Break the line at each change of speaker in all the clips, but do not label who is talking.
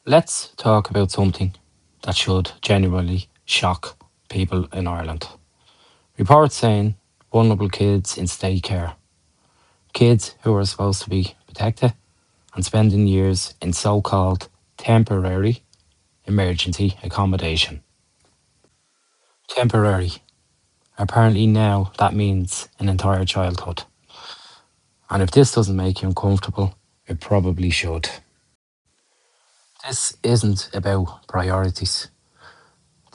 Let's talk about something that should genuinely shock people in Ireland. Reports saying vulnerable kids in state care, kids who are supposed to be protected and spending years in so called temporary emergency accommodation. Temporary. Apparently, now that means an entire childhood. And if this doesn't make you uncomfortable, it probably should. This isn't about priorities.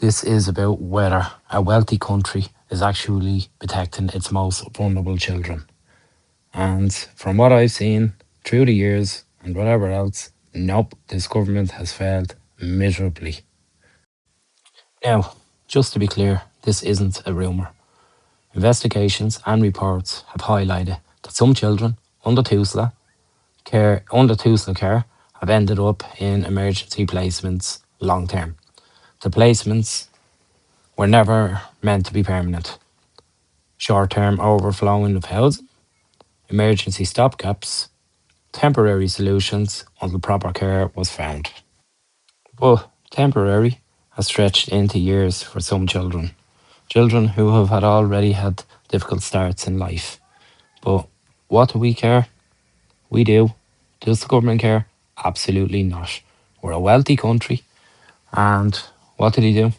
This is about whether a wealthy country is actually protecting its most vulnerable children. And from what I've seen through the years and whatever else, nope, this government has failed miserably. Now, just to be clear, this isn't a rumour. Investigations and reports have highlighted that some children under TUSLA care have ended up in emergency placements long term. The placements were never meant to be permanent. Short term overflowing of housing, emergency stopgaps, temporary solutions until proper care was found. But temporary has stretched into years for some children. Children who have already had difficult starts in life. But what do we care? We do. Does the government care? Absolutely not. We're a wealthy country, and what did he do?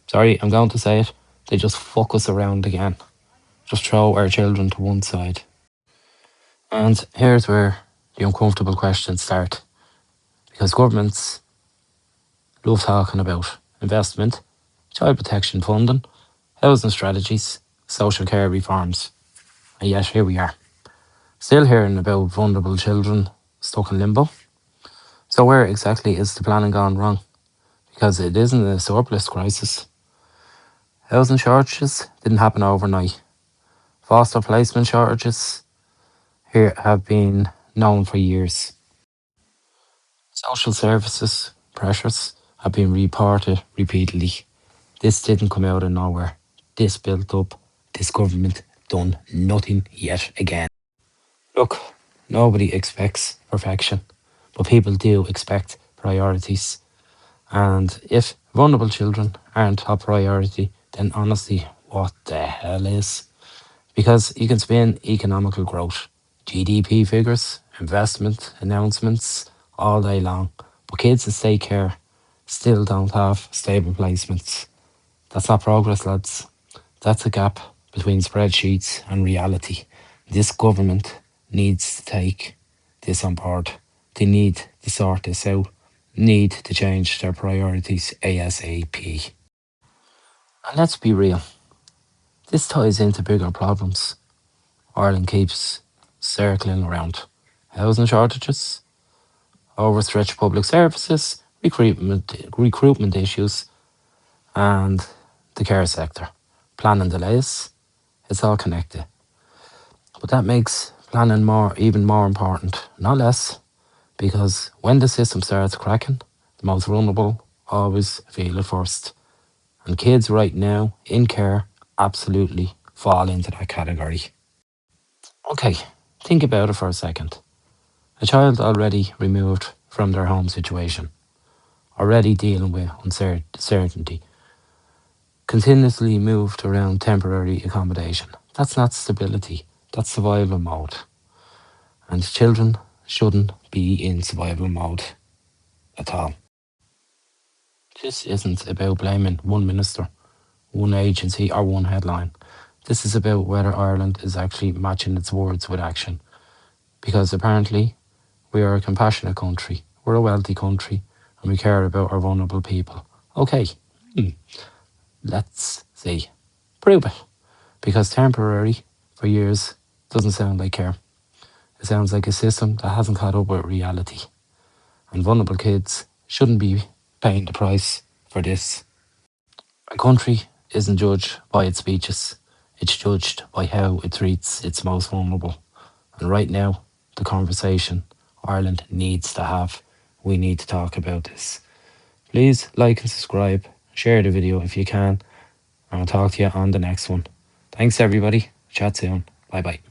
Sorry, I'm going to say it. They just fuck us around again. Just throw our children to one side. And here's where the uncomfortable questions start. Because governments love talking about investment, child protection funding, housing strategies, social care reforms. And yet here we are, still hearing about vulnerable children stuck in limbo. So where exactly is the planning gone wrong? Because it isn't a surplus crisis. Housing shortages didn't happen overnight. Foster placement shortages here have been known for years. Social services pressures have been reported repeatedly. This didn't come out of nowhere. This built up. This government done nothing yet again. Look, nobody expects perfection, but people do expect priorities. And if vulnerable children aren't top priority, then honestly, what the hell is? Because you can spin economical growth, GDP figures, investment announcements all day long, but kids in state care still don't have stable placements. That's not progress, lads. That's a gap between spreadsheets and reality. This government needs to take this on board. They need to sort this out, need to change their priorities ASAP. And let's be real, this ties into bigger problems Ireland keeps circling around. Housing shortages, overstretched public services, recruitment issues, and the care sector. Planning delays, it's all connected. But that makes planning even more important, not less, because when the system starts cracking, the most vulnerable always feel it first. And kids right now in care absolutely fall into that category. Okay, think about it for a second. A child already removed from their home situation, already dealing with uncertainty, continuously moved around temporary accommodation. That's not stability, that's survival mode. And children shouldn't be in survival mode at all. This isn't about blaming one minister, one agency, or one headline. This is about whether Ireland is actually matching its words with action. Because apparently, we are a compassionate country, we're a wealthy country, and we care about our vulnerable people. Okay, let's see. Prove it. Because temporary for years doesn't sound like care. It sounds like a system that hasn't caught up with reality. And vulnerable kids shouldn't be paying the price for this. A country isn't judged by its speeches, it's judged by how it treats its most vulnerable. And right now, the conversation Ireland needs to have, we need to talk about this. Please like and subscribe, share the video if you can, and I'll talk to you on the next one. Thanks everybody, chat soon, bye bye.